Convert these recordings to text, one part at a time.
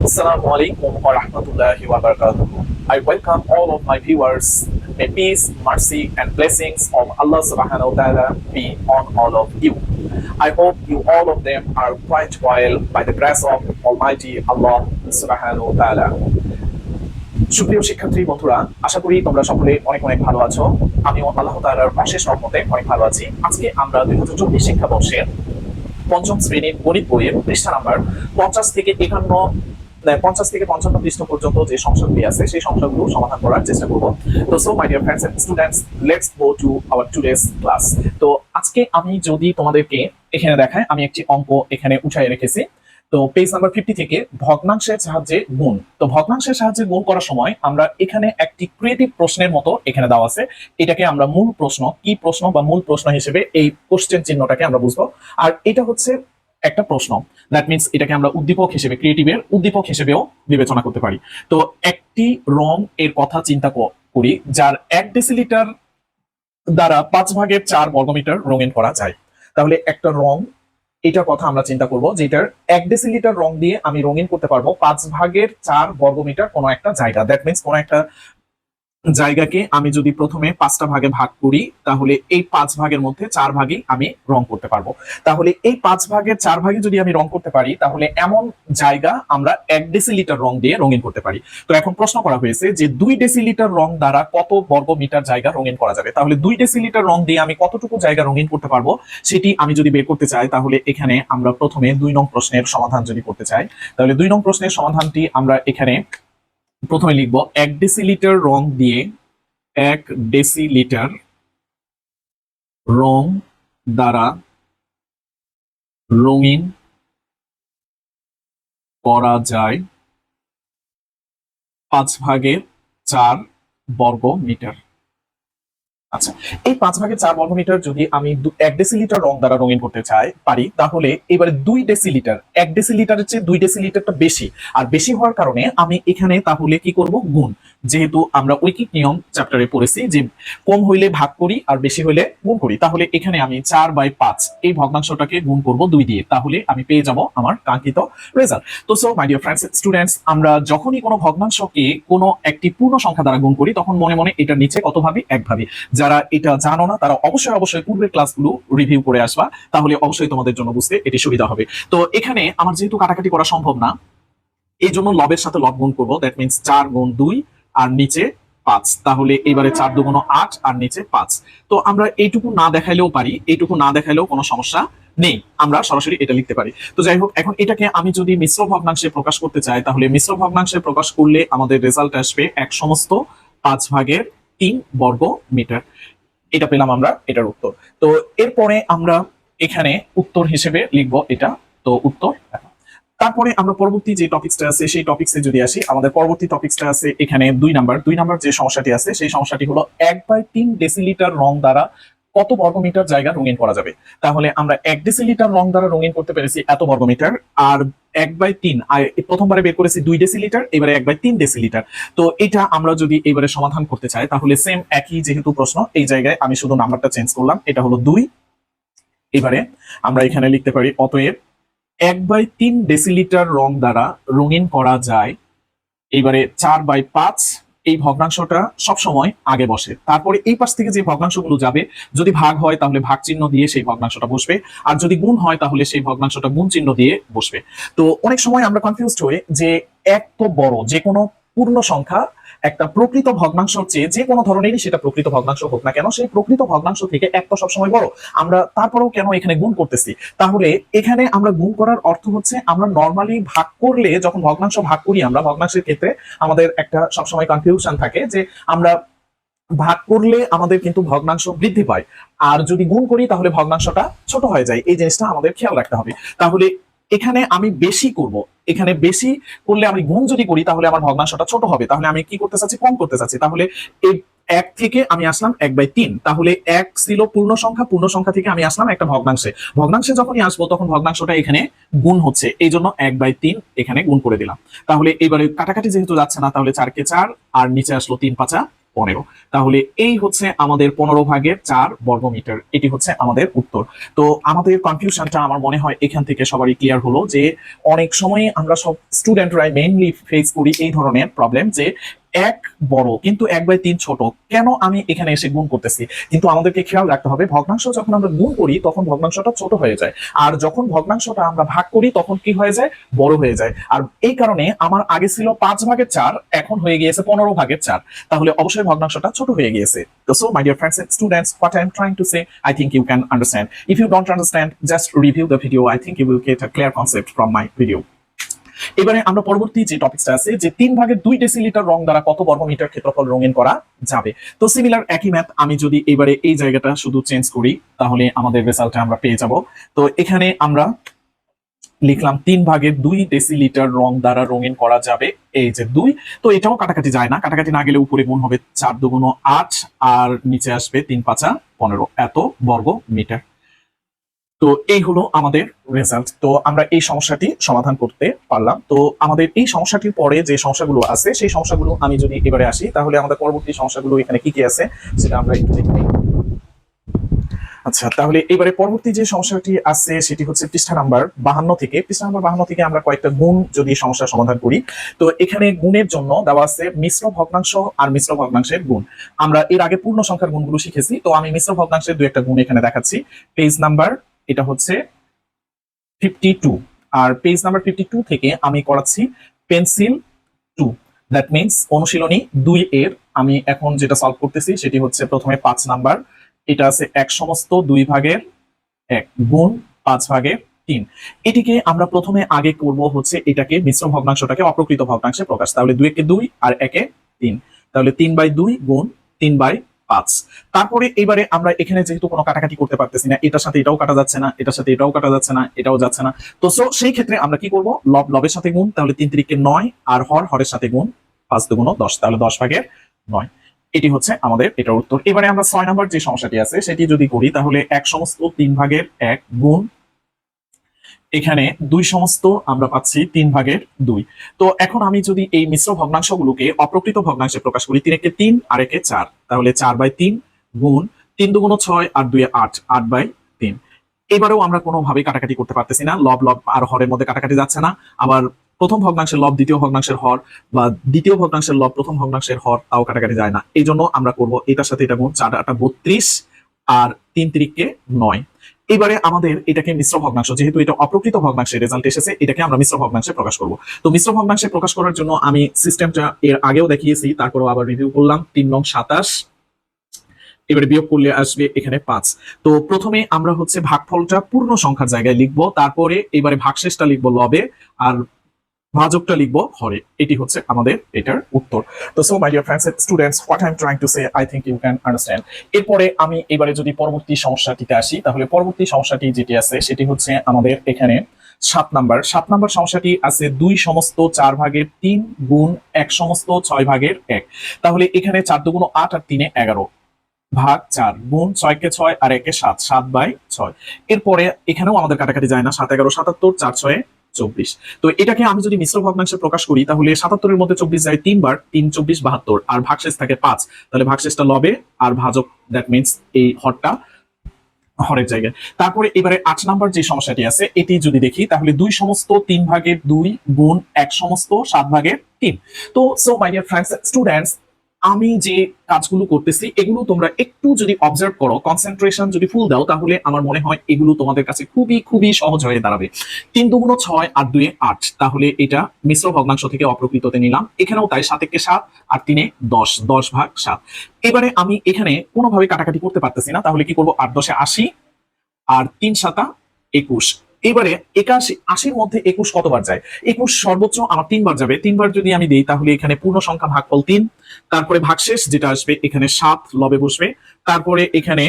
Assalamu alaikum wa rahmatullahi wa barakatuh. I welcome all of my viewers. May peace, mercy, and blessings of Allah subhanahu wa ta'ala be on all of you. I hope you all of them are quite well by the grace of Almighty Allah subhanahu wa ta'ala. সুপ্রিয় শিক্ষার্থী বন্ধুরা, আশা করি তোমরা সকলে অনেক অনেক ভালো আছো। আমিও আল্লাহ তাআলার অশেষ রহমতে অনেক ভালো আছি। আজকে আমরা 2024 শিক্ষাবর্ষের পঞ্চম শ্রেণীর গণিত বইয়ের পৃষ্ঠা নাম্বার 50 থেকে 55 পৃষ্ঠ পর্যন্ত যে সমস্যাগুলি আছে সেই সমস্যাগুলো সমাধান করার চেষ্টা করব। তো so my dear friends and students, let's go to our today's class. তো আজকে আমি যদি তোমাদেরকে এখানে দেখাই, আমি একটি অঙ্ক এখানে উঠায় রেখেছি। তো পেজ নাম্বার 50 থেকে ভগ্নাংশের সাহায্যে গুণ। তো ভগ্নাংশের সাহায্যে গুণ করার সময় আমরা এখানে একটি ক্রিয়েটিভ প্রশ্নের মতো এখানে দেওয়া আছে। এটাকে আমরা মূল প্রশ্ন, কি প্রশ্ন বা মূল প্রশ্ন হিসেবে এই কোশ্চেন চিহ্নটাকে আমরা বুঝবো। আর এটা হচ্ছে একটা প্রশ্ন, দ্যাট মিনস এটাকে আমরা উদ্দীপক হিসেবে, ক্রিয়েটিভের উদ্দীপক হিসেবেও বিবেচনা করতে পারি। তো একটি রং এর কথা চিন্তা করি যার 1 ডেসিলিটার দ্বারা 5/4 বর্গমিটার রঙিন করা যায়। তাহলে একটা রং, এটার কথা আমরা চিন্তা করব, যেটার 1 ডেসিলিটার রং দিয়ে আমি রঙিন করতে পারবো 5/4 বর্গমিটার কোনো একটা জায়গা। দ্যাট মিনস কোনো একটা জায়গাকে আমি যদি প্রথমে 5টা ভাগে ভাগ করি, তাহলে এই 5 ভাগের মধ্যে 4 ভাগই আমি রং করতে পারবো। তাহলে এই 5/4 ভাগে যদি আমি রং করতে পারি, তাহলে এমন জায়গা আমরা 1 ডেসিলিটার রং দিয়ে রঙিন করতে পারি। তো এখন প্রশ্ন করা হয়েছে যে 2 ডেসিলিটার রং দ্বারা কত বর্গমিটার জায়গা রঙিন করা যাবে। তাহলে 2 ডেসিলিটার রং দিয়ে আমি কতটুকু জায়গা রঙিন করতে পারবো সেটি আমি যদি বের করতে চাই, তাহলে এখানে আমরা প্রথমে 2 নং প্রশ্নের সমাধান যদি করতে চাই, তাহলে 2 নং প্রশ্নের সমাধানটি আমরা এখানে প্রথমে লিখব 1 ডেসিলিটার রং দিয়ে 1 ডেসিলিটার রং দ্বারা রঙিন করা যায় 5/4 বর্গমিটার। আচ্ছা, এই 5/4 বর্গমিটার যদি আমি 1 ডেসিলিটার রং দ্বারা রঙিন করতে পারি, তাহলে এবারে 2 ডেসিলিটার, 1 ডেসিলিটারের চেয়ে 2 ডেসিলিটারটা বেশি, আর বেশি হওয়ার কারণে আমি এখানে তাহলে কি করব, গুণ। যেহেতু আমরা ঐকিক নিয়ম চ্যাপ্টারে পড়েছি যে কম হইলে ভাগ করি আর বেশি হইলে গুণ করি, তাহলে এখানে আমি 4/5 এই ভগ্নাংশটাকে গুণ করব 2 দিয়ে, তাহলে আমি পেয়ে যাব আমার কাঙ্ক্ষিত রেজাল্ট। তো so my dear friends students, আমরা যখনই কোনো ভগ্নাংশকে কোনো একটি পূর্ণ সংখ্যা দ্বারা গুণ করি, তখন মনে মনে এটার নিচে কত ভাবি, এক ভাবি। যারা এটা জানো না তারা অবশ্যই পূর্বের ক্লাসগুলো রিভিউ করে আসবা, তাহলে অবশ্যই তোমাদের জন্য বুঝতে এটি সুবিধা হবে। তো এখানে আমার যেহেতু কাটাকাটি করা সম্ভব না, এই জন্য লবের সাথে লব গুণ করবো। দ্যাট মিনস 4 গুণ 2 আর নিচে 5, তাহলে এবারে 4 2 8 আর নিচে 5। তো আমরা এইটুকু না দেখাইলেও পারি, এইটুকু না দেখাইলেও কোনো সমস্যা নেই, আমরা সরাসরি এটা লিখতে পারি। তো যাই হোক, এখন এটাকে আমি যদি মিশ্র ভগ্নাংশে প্রকাশ করতে চাই, তাহলে মিশ্র ভগ্নাংশে প্রকাশ করলে আমাদের রেজাল্ট আসবে 1 সমস্ত 5/3 বর্গ মিটার। এটা পেলাম আমরা, এটার উত্তর। তো এরপরে আমরা এখানে উত্তর হিসেবে লিখবো এটা। তো উত্তর। তারপরে আমরা পরবর্তী যে টপিকসটা আছে সেই টপিকসে যদি আসি, আমাদের পরবর্তী টপিকসটা আছে এখানে 2 নাম্বার যে সমস্যাটি আছে সেই সমস্যাটি হলো 1/3 ডেসিলিটার রং দ্বারা কত বর্গমিটার জায়গা রঙিন করা যাবে। তাহলে আমরা 1 ডেসিলিটার রং দ্বারা রঙিন করতে পেরেছি এত বর্গমিটার, আর 1/3 প্রথমবারে বের করেছি 2 ডেসিলিটার, এবারে 1/3 ডেসিলিটার। তো এটা আমরা যদি এবারে সমাধান করতে চাই, তাহলে সেম একই যেহেতু প্রশ্ন, এই জায়গায় আমি শুধু নাম্বারটা চেঞ্জ করলাম, এটা হলো 2। এবারে আমরা এখানে লিখতে পারি অতএব 1/3 ডেসিলিটার রং দ্বারা রঙিন করা যায়, এবারে 4/5 এই ভগ্নাংশটা সবসময় আগে বসে। তারপরে এই পাশ থেকে যে ভগ্নাংশগুলো যাবে, যদি ভাগ হয় তাহলে ভাগ চিহ্ন দিয়ে সেই ভগ্নাংশটা বসবে, আর যদি গুণ হয় তাহলে সেই ভগ্নাংশটা গুণ চিহ্ন দিয়ে বসবে। তো অনেক সময় আমরা কনফিউজড হই যে এত বড় যে কোনো পূর্ণ সংখ্যা একটা প্রকৃত ভগ্নাংশের চেয়ে, যে কোনো ধরনেরই সেটা প্রকৃত ভগ্নাংশ হোক না কেন, সেই প্রকৃত ভগ্নাংশ থেকে এক তো সবসময় বড়, আমরা তারপরেও কেন এখানে গুণ করতেছি। তাহলে এখানে আমরা গুণ করার অর্থ হচ্ছে, আমরা নর্মালি ভাগ করলে, যখন ভগ্নাংশ ভাগ করি আমরা, ভগ্নাংশের ক্ষেত্রে আমাদের একটা সবসময় কনফিউশন থাকে যে আমরা ভাগ করলে আমাদের কিন্তু ভগ্নাংশ বৃদ্ধি পায়, আর যদি গুণ করি তাহলে ভগ্নাংশটা ছোট হয়ে যায়। এই জিনিসটা আমাদের খেয়াল রাখতে হবে। তাহলে এখানে আমি বেশি করব, এখানে বেশি করলে আমি গুণ যদি করি তাহলে আমার ভগ্নাংশটা ছোট হবে, তাহলে আমি কি করতে চাচ্ছি, কম করতে চাচ্ছি। তাহলে এই 1 থেকে আমি আসলাম 1/3, তাহলে 1 ছিল পূর্ণ সংখ্যা থেকে আমি আসলাম একটা ভগ্নাংশে যখনই আসবো তখন ভগ্নাংশটা এখানে গুণ হচ্ছে, এই জন্য 1/3 এখানে গুণ করে দিলাম। তাহলে এবারে কাটাকাটি যেহেতু যাচ্ছে না, তাহলে 4 কে 4 আর নিচে আসলো 3 5 15। তাহলে এই হচ্ছে আমাদের 15/4 বর্গমিটার, এটি হচ্ছে আমাদের উত্তর। তো আমাদের কনফিউশনটা আমার মনে হয় এখান থেকে সবারই ক্লিয়ার হলো যে অনেক সময় আমরা সব স্টুডেন্টরাই মেইনলি ফেস করি এই ধরনের প্রবলেম যে এক বড় কিন্তু 1/3 ছোট, কেন আমি এখানে এসে গুণ করতেছি। কিন্তু আমাদেরকে খেয়াল রাখতে হবে ভগ্নাংশ যখন আমরা গুণ করি তখন ভগ্নাংশটা ছোট হয়ে যায়, আর যখন ভগ্নাংশটা আমরা ভাগ করি তখন কি হয়ে যায়, বড় হয়ে যায়। আর এই কারণে আমার আগে ছিল 5/4, এখন হয়ে গিয়েছে 15/4, তাহলে অবশ্যই ভগ্নাংশটা ছোট হয়ে গিয়েছে। So my dear friends and students, what I am trying to say, I think you can understand. If you don't understand, just review the video. I think you will get a clear concept from my video. এবারে আমরা পরবর্তী যে টপিকটা আছে যে 3/2 decilitre রং দ্বারা কত বর্গমিটার ক্ষেত্রফল রঙিন করা যাবে। তো সিমিলার একই ম্যাথ, আমি যদি এবারে এই জায়গাটা শুধু চেঞ্জ করি তাহলে আমাদের রেজাল্টটা আমরা পেয়ে যাব। তো এখানে আমরা লিখলাম 3/2 ডেসিলিটার রং দ্বারা রঙিন করা যাবে এই যে 2। তো এটাও কাটাকাটি যায় না, কাটাকাটি না গেলে উপরে গুণ হবে 4 2 8 আর নিচে আসবে 3 5 15 এত বর্গ মিটার। তো এই হলো আমাদের রেজাল্ট। তো আমরা এই সমস্যাটি সমাধান করতে পারলাম। তো আমাদের এই সমস্যাটির পরে যে সমস্যাগুলো আছে সেই সমস্যাগুলো আমি যদি এবারে আসি তাহলে আমাদের পরবর্তী সমস্যাগুলো এখানে কি কি আছে সেটা আমরা একটু দেখে নিই। আচ্ছা, তাহলে এবারে পরবর্তী যে সমস্যাটি আছে সেটি হচ্ছে পৃষ্ঠা নাম্বার 52 থেকে আমরা কয়েকটা গুণ যদি সমস্যার সমাধান করি। তো এখানে গুণের জন্য দেওয়া আছে মিশ্র ভগ্নাংশ আর মিশ্র ভগ্নাংশের গুণ। আমরা এর আগে পূর্ণ সংখ্যার গুণগুলো শিখেছি, তো আমি মিশ্র ভগ্নাংশের দুই একটা গুণ এখানে দেখাচ্ছি। পেজ নাম্বার এটা হচ্ছে 52, আর পেজ নাম্বার 52 থেকে আমি করাচ্ছি পেন্সিল 2, দ্যাট মিনস অনুশীলনী 2 এর আমি এখন যেটা সলভ করতেছি সেটি হচ্ছে প্রথমে 5 নাম্বার, এটা আছে 1/2 গুণ 5/3। এটিকে আমরা প্রথমে আগে করব হচ্ছে এটাকে মিশ্র ভগ্নাংশটাকে অপ্রকৃত ভগ্নাংশে প্রকাশ। তাহলে 2 একে 2 আর 1 3, তাহলে 3/2 গুণ 3/5। তারপরে এবারে আমরা এখানে যেহেতু কোনো কাটাকাটি করতে পারতেছি না, এটার সাথে এটাও কাটা যাচ্ছে না, এটার সাথে এটাও কাটা যাচ্ছে না, এটাও যাচ্ছে না, তো সেই ক্ষেত্রে আমরা কি করব, লব লবের সাথে গুণ, তাহলে 3 3 9 আর হর হরের সাথে গুণ, 5 2 10, তাহলে 10/9। এটি হচ্ছে আমাদের এটার উত্তর। এবারে আমরা 6 নম্বর যে সমস্যাটি আছে সেটি যদি করি তাহলে 1/3 গুণ এখানে 2 আমরা পাচ্ছি 3/2। তো এখন আমি যদি এই মিশ্র ভগ্নাংশগুলোকে অপ্রকৃত ভগ্নাংশে প্রকাশ করি, 3 একে 3 আর 1 4, তাহলে 4/3 গুণ 3 2 6 আর 2 8, 8/3। এবারেও আমরা কোনোভাবে কাটাকাটি করতে পারতেছি না, লব লব আর হরের মধ্যে কাটাকাটি যাচ্ছে না। আবার প্রথম ভগ্নাংশের লব দ্বিতীয় ভগ্নাংশের হর বা দ্বিতীয় ভগ্নাংশের লব প্রথম ভগ্নাংশের হর, তাও কাটাকাটি যায় না। এই জন্য আমরা করব এটার সাথে এটা গুণ, 4 8 32 আর 3 3 9। এবারে আমাদের এটাকে মিশ্র ভগ্নাংশ, যেহেতু এটা অপ্রকৃত ভগ্নাংশের রেজাল্ট এসেছে, এটাকে আমরা মিশ্র ভগ্নাংশে প্রকাশ করব। তো মিশ্র ভগ্নাংশে প্রকাশ করার জন্য আমি সিস্টেমটা এর আগেও দেখিয়েছি, তারপরও আবার রিভিউ করলাম। 3 9 27, এবারে বিয়োগ করলে আসবে এখানে 5। তো প্রথমে আমরা হচ্ছে ভাগফলটা পূর্ণ সংখ্যার জায়গায় লিখবো, তারপরে এবারে ভাগশেষটা লিখবো লবে আর ভাজকটা লিখবো হরে। এটি হচ্ছে আমাদের এটার উত্তর। তো so my dear friends and students, what I am trying to say, I think you can understand. এরপরে আমি এবারে যদি পরবর্তী সমস্যাটিতে আসি তাহলে পরবর্তী সমস্যাটি যেটি আছে সেটি হচ্ছে আমাদের এখানে 7 নাম্বার সমস্যাটি আছে 2/4 গুণ 1/6 তাহলে এখানে 4 2 8 আর 3 11 ভাগ 4 গুণ 6 কে 6 আর 1 কে 7, 7/6। এরপরে এখানেও আমাদের কাটাকাটি যায় না, 7 11 77, 4 6 24। তো এটাকে আমি যদি মিশ্র ভগ্নাংশে প্রকাশ করি তাহলে 77 এর মধ্যে 24 যায় 3 বার, 3 24 72 আর ভাগশেষ থাকে 5, তাহলে ভাগশেষটা লবে আর ভাজক, দ্যাট মিনস এই হরটা হরের জায়গায়। তারপরে এবারে 8 নাম্বার যে সমস্যাটি আছে এটি যদি দেখি তাহলে 2/3 গুণ 1/7/3। তো so my dear friends students, আমি যে কাজগুলো করতেছি এগুলো তোমরা একটু যদি অবজার্ভ করো, কনসেন্ট্রেশন যদি ফুল দাও, তাহলে আমার মনে হয় এগুলো তোমাদের কাছে খুবই খুবই সহজ হয়ে দাঁড়াবে। 3 2 6 আর 2 8, তাহলে এটা মিশ্র ভগ্নাংশ থেকে অপ্রকৃততে নিলাম। এখানেও তাই, 7 1 7 আর 3 10, 10/7। এবারে আমি এখানে কোনোভাবে কাটাকাটি করতে পারতেছি না, তাহলে কি করব, 8 10 80 আর 3 7 21। এবারে 81, 80-র মধ্যে 21 কতবার যায়? 21 সর্বোচ্চ আমার 3 বার যাবে। 3 বার যদি আমি দিই তাহলে এখানে পূর্ণ সংখ্যা ভাগফল 3, তারপরে ভাগশেষ যেটা আসবে এখানে 7 লবে বসবে, তারপরে এখানে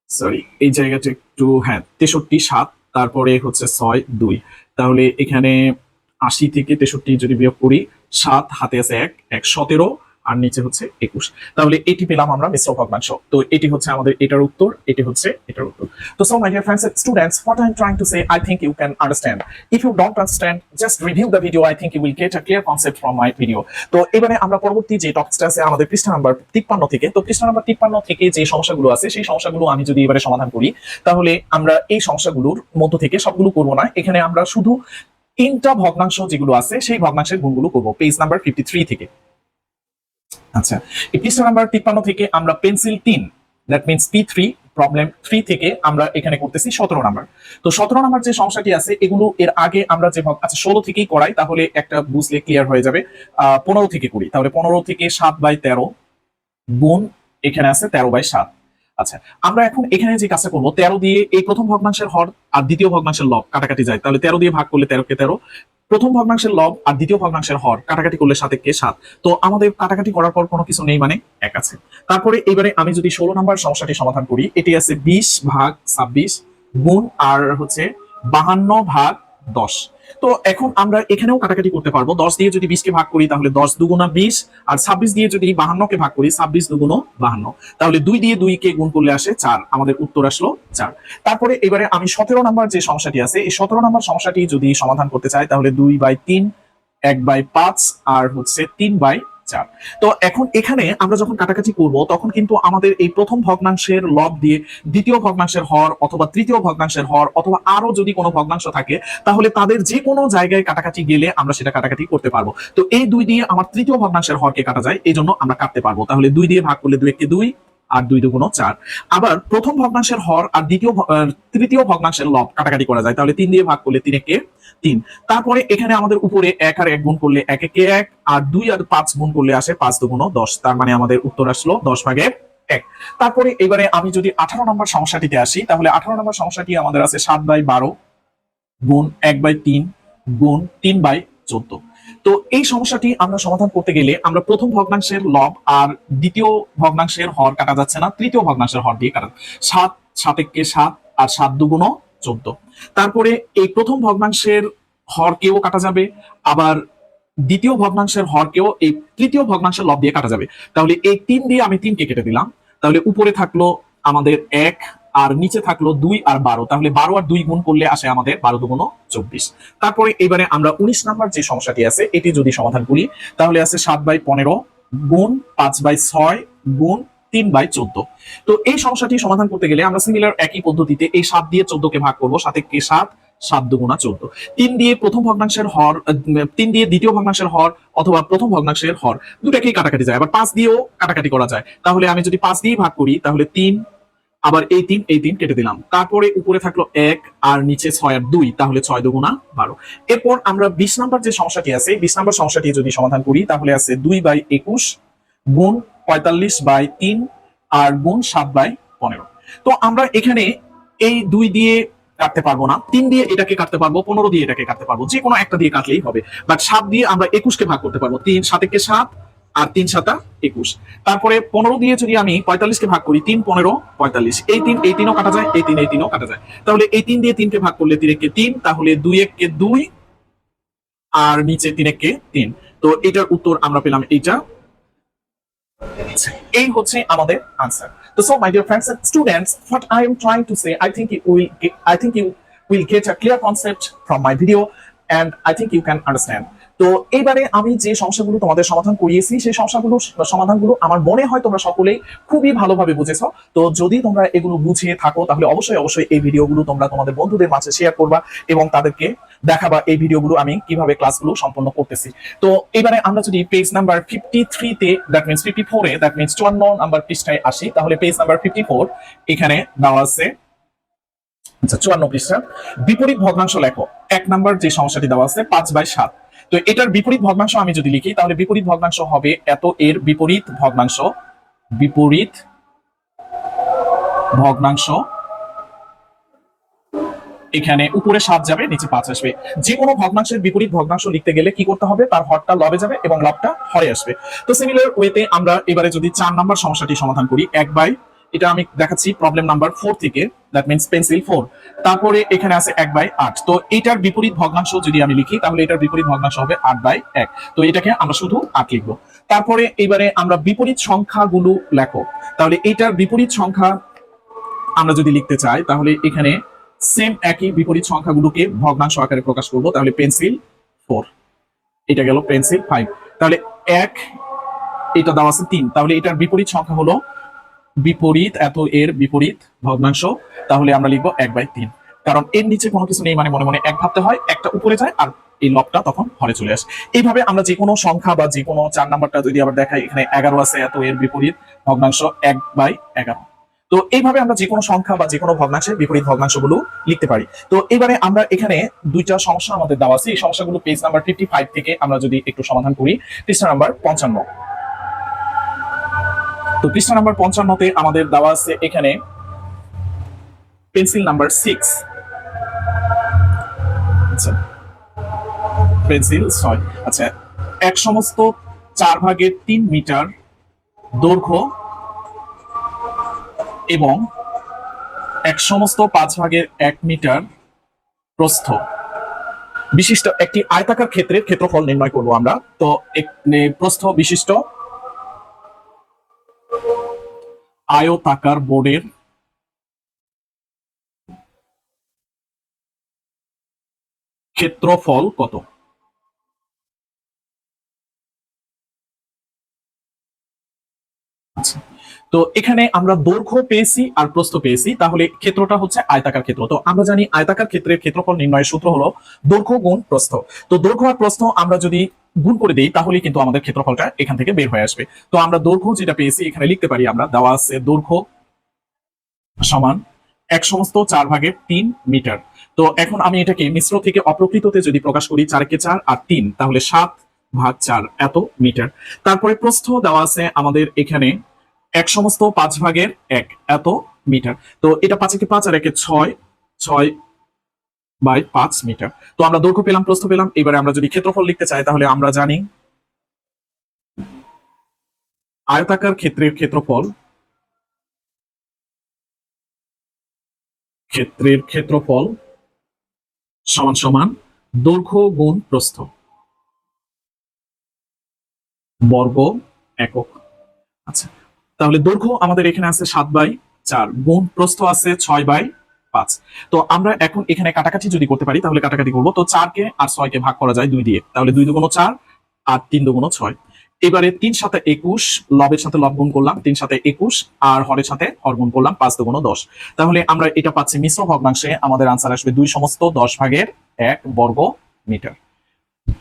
সরি এই জায়গাটা একটু, হ্যাঁ 63 7, তারপরে হচ্ছে 6 2, তাহলে এখানে 80 থেকে 63 যদি বিয়োগ করি, 7 হাতে আছে 1 1 17 আর নিচে হচ্ছে 21। তাহলে এটি পেলাম আমরা মিশ্র ভগ্নাংশ। তো এটি হচ্ছে আমাদের এটার উত্তর, এটি হচ্ছে এটার উত্তর। তো so my dear friends students, what I'm trying to say, I think you can understand. If you don't understand, just review the video. I think you will get a clear concept from my video. তো এবারে আমরা পরবর্তী যে টপিকটা আছে আমাদের পৃষ্ঠা number 53 থেকে, তো পৃষ্ঠা নাম্বার 53 থেকে যে সমস্যাগুলো আছে সেই সমস্যাগুলো আমি যদি এবারে সমাধান করি, তাহলে আমরা এই সমস্যাগুলোর মধ্য থেকে সবগুলো করব না, এখানে আমরা শুধু 3টা ভগ্নাংশ যেগুলো আছে সেই ভগ্নাংশের গুণগুলো করব পেজ নাম্বার 53 থেকে। আচ্ছা, এই পৃষ্ঠা নাম্বার 53 থেকে আমরা pencil 3, that means P3, problem 3 থেকে আমরা এখানে করতেছি 17 নাম্বার। তো 17 নাম্বার যে সমস্যাটি আছে এগুলো এর আগে আমরা যে আচ্ছা 16 থেকেই করাই, তাহলে একটা বুঝলে ক্লিয়ার হয়ে যাবে। 15 থেকে করি, তাহলে 15 থেকে 7/13 গুণ এখানে আছে 13/7। আচ্ছা, আমরা এখন এখানে যে কাজটা করবো, 13 দিয়ে এই প্রথম ভগ্নাংশের হর আর দ্বিতীয় ভগ্নাংশের লব কাটাকাটি যায়, তাহলে 13 দিয়ে ভাগ করলে 13 কে 13, প্রথম ভগ্নাংশের লব আর দ্বিতীয় ভগ্নাংশের হর কাটাকাটি করলে 7 কে 7। তো আমাদের কাটাকাটি করার পর কোনো কিছু নেই, মানে 1 আছে। তারপরে এবারে আমি যদি 16 নাম্বার সমস্যাটি সমাধান করি, এটি আছে 20/26 গুণ আর হচ্ছে 52/10। তো এখন আমরা এখানেও কাটাকাটি করতে পারবো। 10 দিয়ে যদি 20 কে ভাগ করি তাহলে 10 দুগুণা 20, আর 26 দিয়ে যদি 52 কে ভাগ করি 26 দুগুণ 52, তাহলে 2 দিয়ে 2 কে গুণ করলে আসে 4, আমাদের উত্তর আসলো 4। তারপরে এবারে আমি 17 নাম্বার যে সমস্যাটি আছে এই 17 নাম্বার সমস্যাটি যদি সমাধান করতে চাই তাহলে 2/3, 1/5 আর হচ্ছে 3/4। তো এখন এখানে আমরা যখন কাটাকাটি করব তখন কিন্তু আমাদের এই প্রথম ভগ্নাংশের লব দিয়ে দ্বিতীয় ভগ্নাংশের হর অথবা তৃতীয় ভগ্নাংশের হর অথবা আরো যদি কোনো ভগ্নাংশ থাকে তাহলে তাদের যে কোনো জায়গায় কাটাকাটি গেলে আমরা সেটা কাটাকাটি করতে পারবো। তো এই 2 দিয়ে আমার তৃতীয় ভগ্নাংশের হরকে কাটা যায়, এই জন্য আমরা কাটতে পারবো। তাহলে 2 দিয়ে ভাগ করলে 2 × 2 আর 2 × 2 = 4। আবার প্রথম ভগ্নাংশের হর আর তৃতীয় ভগ্নাংশের লব কাটাকাটি করা যায়, তাহলে 3 দিয়ে ভাগ করলে 3 × 3। তারপরে এখানে আমাদের উপরে 1 আর 1 গুণ করলে 1 × 1, আর 2 আর 5 গুণ করলে আসে 5 × 2 = 10। তার মানে আমাদের উত্তর আসলো 10/1। তারপরে এবারে আমি যদি 18 নম্বর সমস্যাটিতে আসি, তাহলে 18 নম্বর সমস্যাটি আমাদের আছে 7/12 গুণ 1/3 গুণ 3/14। তো এই সমস্যাটি আমরা সমাধান করতে গেলে আমরা প্রথম ভগ্নাংশের লব আর দ্বিতীয় ভগ্নাংশের হর কাটা যাচ্ছে না, তৃতীয় ভগ্নাংশের হর দিয়ে কাটা। 7 7 × 7 আর 7 2 = 14। তারপরে এই প্রথম ভগ্নাংশের হরকেও কাটা যাবে, আবার দ্বিতীয় ভগ্নাংশের হরকেও এই তৃতীয় ভগ্নাংশের লব দিয়ে কাটা যাবে। তাহলে এই 3 দিয়ে আমি 3 কে কেটে দিলাম, তাহলে উপরে থাকলো আমাদের 1 আর নিচে থাকলো 2 আর 12, তাহলে 12 আর 2 গুণ করলে আসে আমাদের 12 2 = 24। তারপরে এবারে আমরা 19 নাম্বার যে সমস্যাটি আছে এটি যদি সমাধান করি তাহলে আছে 7/15 গুণ 5/6 গুণ 3/14। তো এই সমস্যাটি সমাধান করতে গেলে আমরা সিমিলার একই পদ্ধতিতে এই 7 দিয়ে 14 কে ভাগ করব, 7 × 7 7 2 × 14। 3 দিয়ে প্রথম ভগ্নাংশের হর, 3 দিয়ে দ্বিতীয় ভগ্নাংশের হর অথবা প্রথম ভগ্নাংশের হর দুটাকেই কাটাকাটি যায়, আবার 5 দিয়েও কাটাকাটি করা যায়। তাহলে আমি যদি 5 দিয়ে ভাগ করি তাহলে 3, আবার এই 3 কেটে দিলাম, তারপরে উপরে থাকলো 1 আর নিচে 6 আর 2, তাহলে 6 2 × 12। এরপর আমরা 20 নাম্বার যে সমস্যাটি আছে 20 নাম্বার সমস্যাটি যদি সমাধান করি তাহলে আছে 2/21 গুণ 45/3 আর গুণ 7/15। তো আমরা এখানে এই 2 দিয়ে কাটতে পারবো না, 3 দিয়ে এটাকে কাটতে পারবো, 15 দিয়ে এটাকে কাটতে পারবো, যে কোনো একটা দিয়ে কাটলেই হবে। বাট 7 দিয়ে আমরা 21 কে ভাগ করতে পারবো, 3 7 × 7 আর 3 7 21। তারপরে 15 দিয়ে যদি আমি 45 কে ভাগ করি, 3 15 45, এই 3ও কাটা যায়, এই 3ও কাটা যায়। তাহলে এই 3 দিয়ে 3 কে ভাগ করলে 3 × 3, তাহলে 2 1 × 2 আর নিচে 3 1 × 3। তো এটার উত্তর আমরা পেলাম এইটা। এই হচ্ছে আমাদের আনসার। তো so my dear friends students, what I am trying to say, I think you will get a clear concept from my video and I think you can understand. তো এইবারে আমি যে সমস্যাগুলো তোমাদের সমাধান করিয়েছি সেই সমাধানগুলো আমার মনে হয় তোমরা সকলেই খুবই ভালোভাবে বুঝেছো। তো যদি তোমরা এগুলো বুঝে থাকো তাহলে অবশ্যই এই ভিডিওগুলো তোমরা তোমাদের বন্ধুদের মাঝে শেয়ার করবা এবং তাদেরকে দেখাবা এই ভিডিওগুলো আমি কিভাবে ক্লাসগুলো সম্পন্ন করতেছি। তো এবারে আমরা যদি পেজ নাম্বার 53 তে, that means 54 A, that means 54 number পৃষ্ঠায় আসি, তাহলে পেজ নাম্বার 54 এখানে দেওয়া আছে, আচ্ছা 54 পৃষ্ঠা, বিপরীত ভগ্নাংশ লেখো। 1 নাম্বার যে সমস্যাটি দেওয়া আছে 5/7। তো এটার বিপরীত ভগ্নাংশ আমি যদি লিখি তাহলে বিপরীত ভগ্নাংশ হবে এত, এর বিপরীত ভগ্নাংশ এখানে উপরে 7 যাবে, নিচে 5 আসবে। যে কোনো ভগ্নাংশের বিপরীত ভগ্নাংশ লিখতে গেলে কি করতে হবে, তার হরটা লবে যাবে এবং লবটা হরে আসবে। তো সিমিলার ওয়েতে আমরা এবারে যদি 4 নাম্বার সমস্যাটি সমাধান করি, 1/8 এটা আমি দেখাচ্ছি প্রবলেম নাম্বার 4 থেকে, দ্যাট মিন্স পেন্সিল 4। তারপরে এখানে আছে 1/8। তো এটার বিপরীত ভগ্নাংশ যদি আমি লিখি তাহলে এটার বিপরীত ভগ্নাংশ হবে 8/1। তো এটাকে আমরা শুধু 8 লিখবো। তারপরে এবারে আমরা বিপরীত সংখ্যাগুলো লেখো। তাহলে এটার বিপরীত সংখ্যা আমরা যদি লিখতে চাই তাহলে এখানে সেম একই বিপরীত সংখ্যাগুলোকে ভগ্নাংশ আকারে প্রকাশ করব। তাহলে পেন্সিল 4, এটা গেল পেন্সিল 5। তাহলে 1, এটা দেওয়া আছে 3, তাহলে এটার বিপরীত সংখ্যা হলো বিপরীত এত এর বিপরীত ভগ্নাংশ, তাহলে আমরা লিখবো 1/3। কারণ এর নিচে কোনো কিছু নেই, মানে মনে মনে এক ভাবতে হয়, একটা উপরে যায় আর এই লবটা তখন হরে চলে আসে। এইভাবে আমরা যে কোনো সংখ্যা বা যে কোনো 4 নাম্বারটা যদি আবার দেখাই, এখানে 11 আছে, এত এর বিপরীত ভগ্নাংশ 1/11। তো এইভাবে আমরা যে কোনো সংখ্যা বা যে কোনো ভগ্নাংশের বিপরীত ভগ্নাংশগুলো লিখতে পারি। তো এবারে আমরা এখানে দুইটা সমস্যা আমাদের দেওয়া আছে, এই সমস্যাগুলো পেজ নাম্বার 55 থেকে আমরা যদি একটু সমাধান করি। পৃষ্ঠা নাম্বার 55। তো পৃষ্ঠা নাম্বার 55-তে আমাদের দেওয়া আছে এখানে পেন্সিল নাম্বার 6। আচ্ছা, পেন্সিল 6। আচ্ছা, এক সমস্ত 4/3 মিটার দৈর্ঘ্য এবং এক সমস্ত 5/1 মিটার প্রস্থ বিশিষ্ট একটি আয়তাকার ক্ষেত্রের ক্ষেত্রফল নির্ণয় করব আমরা। তো প্রস্থ বিশিষ্ট আয়তাকার বোর্ডের ক্ষেত্রফল কত? আচ্ছা, তো এখানে আমরা দৈর্ঘ্য পেয়েছি আর প্রস্থ পেয়েছি, তাহলে ক্ষেত্রটা হচ্ছে আয়তাকার ক্ষেত্র। তো আমরা জানি আয়তাকার ক্ষেত্রের ক্ষেত্রফল নির্ণয়ের সূত্র হলো দৈর্ঘ্য গুণ প্রস্থ। তো দৈর্ঘ্য আর প্রস্থ আমরা যদি গুণ করে দিই তাহলে কিন্তু আমাদের ক্ষেত্রফলটা এখান থেকে বের হয়ে আসবে। তো আমরা দৈর্ঘ্য যেটা পেয়েছি এখানে লিখতে পারি, আমরা দেওয়া আছে দৈর্ঘ্য সমান এক সমস্ত 4/3 মিটার। তো এখন আমি এটাকে মিশ্র থেকে অপ্রকৃততে যদি প্রকাশ করি, 4 × 4 আর 3, তাহলে 7/4 এত মিটার। তারপরে প্রস্থ দেওয়া আছে আমাদের এখানে এক সমস্ত 5/1 এত মিটার। তো এটা 5 × 5 আর 1 × 6, 6/5 মিটার। তো আমরা দৈর্ঘ্য পেলাম, প্রস্থ পেলাম। এবারে আমরা যদি ক্ষেত্রফল লিখতে চাই তাহলে আমরা জানি আয়তাকার ক্ষেত্রের ক্ষেত্রফল সমান সমান দৈর্ঘ্য গুণ প্রস্থ বর্গ একক। আচ্ছা, তাহলে দৈর্ঘ্য আমাদের এখানে আছে 7/4, গুণ প্রস্থ আছে 6/5। তো আমরা এখন এখানে কাটাকাটি যদি করতে পারি তাহলে কাটাকাটি করবো। তো 4-কে আর 6-কে ভাগ করা যায় 2 দিয়ে, তাহলে 2 দুগুণ 4 আর 3 দুগুণ 6। এবারে 3 7 21, লবের সাথে লব গুণ করলাম, 3 7 21 আর হরের সাথে হর গুণ করলাম, 5 দুগুণ 10। তাহলে আমরা এটা পাচ্ছি মিশ্র ভগ্নাংশে আমাদের আনসার আসবে 2/1 বর্গ মিটার।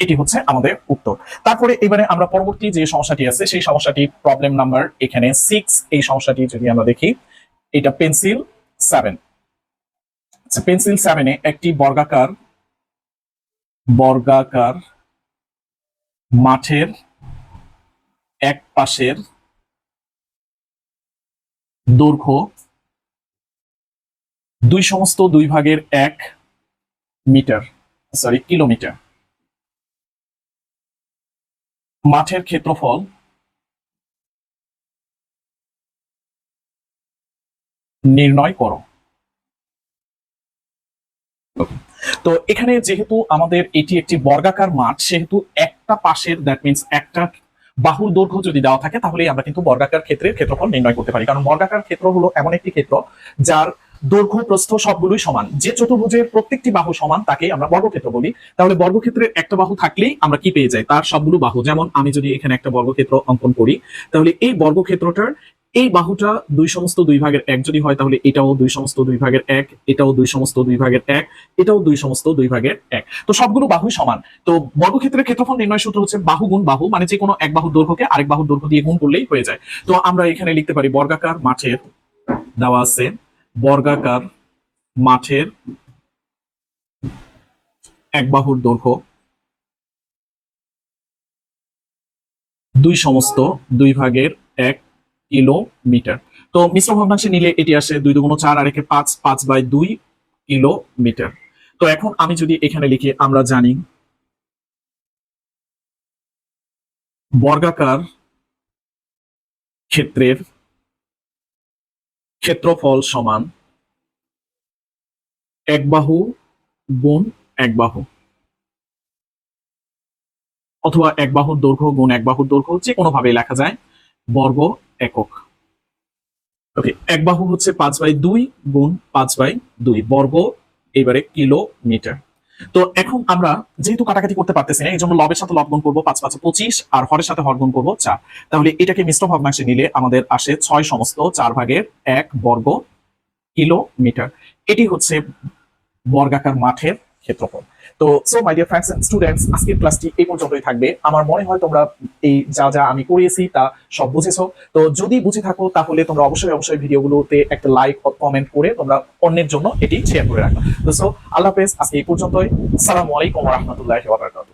এটি হচ্ছে আমাদের উত্তর। তারপরে এবারে আমরা পরবর্তী যে সমস্যাটি আছে সেই সমস্যাটি প্রবলেম নাম্বার এখানে 6। এই সমস্যাটি যদি আমরা দেখি, এটা পেন্সিল 7। পেন্সিল 7-এ একটি বর্গাকার মাঠের এক পাশের দৈর্ঘ্য 2/2 মিটার, সরি কিলোমিটার। মাঠের ক্ষেত্রফল নির্ণয় করো। তো এখানে যেহেতু আমাদের এটি একটি বর্গাকার মাঠ, সেহেতু একটা পাশের, দ্যাট মিন্স একটা বাহুর দৈর্ঘ্য যদি দেওয়া থাকে তাহলে আমরা কিন্তু বর্গাকার ক্ষেত্রের ক্ষেত্রফল নির্ণয় করতে পারি। কারণ বর্গাকার ক্ষেত্র হলো এমন একটি ক্ষেত্র যার দৈর্ঘ্য প্রস্থ সবগুলোই সমান। যে চতুর্ভুজের প্রত্যেকটি বাহু সমান তাকেই আমরা বর্গক্ষেত্র বলি। তাহলে বর্গক্ষেত্রের একটা বাহু থাকলেই আমরা কি পেয়ে যাই, তার সবগুলো বাহু। যেমন আমি যদি এখানে একটা বর্গক্ষেত্র অঙ্কন করি, তাহলে এই বর্গক্ষেত্রটার এই বাহুটা 2/2 যদি হয় তাহলে এটাও 2/2, এটাও 2/2, এটাও 2/2। তো সবগুলো বাহুই সমান। তো বর্গক্ষেত্রের ক্ষেত্রফল নির্ণয় সূত্র হচ্ছে বাহু গুণ বাহু, মানে যে কোনো এক বাহুর দৈর্ঘ্যকে আরেক বাহুর দৈর্ঘ্য দিয়ে গুণ করলেই হয়ে যায়। তো আমরা এখানে লিখতে পারি বর্গাকার মাঠের, দেওয়া আছে বর্গাকার মাঠের এক বাহুর দৈর্ঘ্য 2/2 কিলোমিটার। তো মিশ্র ভগ্নাংশে নিলে এটি আসে 2 দুগুণ 4 আর 1 5, 5/2 কিলোমিটার। তো এখন আমি যদি এখানে লিখি, আমরা জানি বর্গাকার ক্ষেত্রের ক্ষেত্রফল সমান এক বাহু গুণ এক বাহু, অথবা এক বাহুর দৈর্ঘ্য গুণ এক বাহুর দৈর্ঘ্য, যে কোনো ভাবে লেখা যায় বর্গ একক। ওকে, এক বাহু হচ্ছে 5/2 গুণ 5/2 বর্গ, এবারে কিলোমিটার। তো এখন আমরা যেহেতু কাটাকাটি করতে পারতেছি না, এই জন্য লবের সাথে লব গুণ করবো, 5×5 = 25, আর হরের সাথে হর গুণ করবো 4। তাহলে এটাকে মিশ্র ভগ্নাংশে নিলে আমাদের আসে 6/4 বর্গ কিলোমিটার। এটি হচ্ছে বর্গাকার মাঠের ক্ষেত্রফল। তো so my dear friends and students, আজকের ক্লাসটি এই পর্যন্তই থাকবে। আমার মনে হয় তোমরা এই যা যা আমি করিয়েছি তা সব বুঝেছো। তো যদি বুঝে থাকো তাহলে তোমরা অবশ্যই ভিডিওগুলোতে একটা লাইক ও কমেন্ট করে তোমরা অন্যের জন্য এটি শেয়ার করে রাখো। তো সো আল্লাহ হাফেজ, আজকে এই পর্যন্তই। আসসালামু আলাইকুম ওয়া রাহমাতুল্লাহি ওয়া বারাকাতুহু।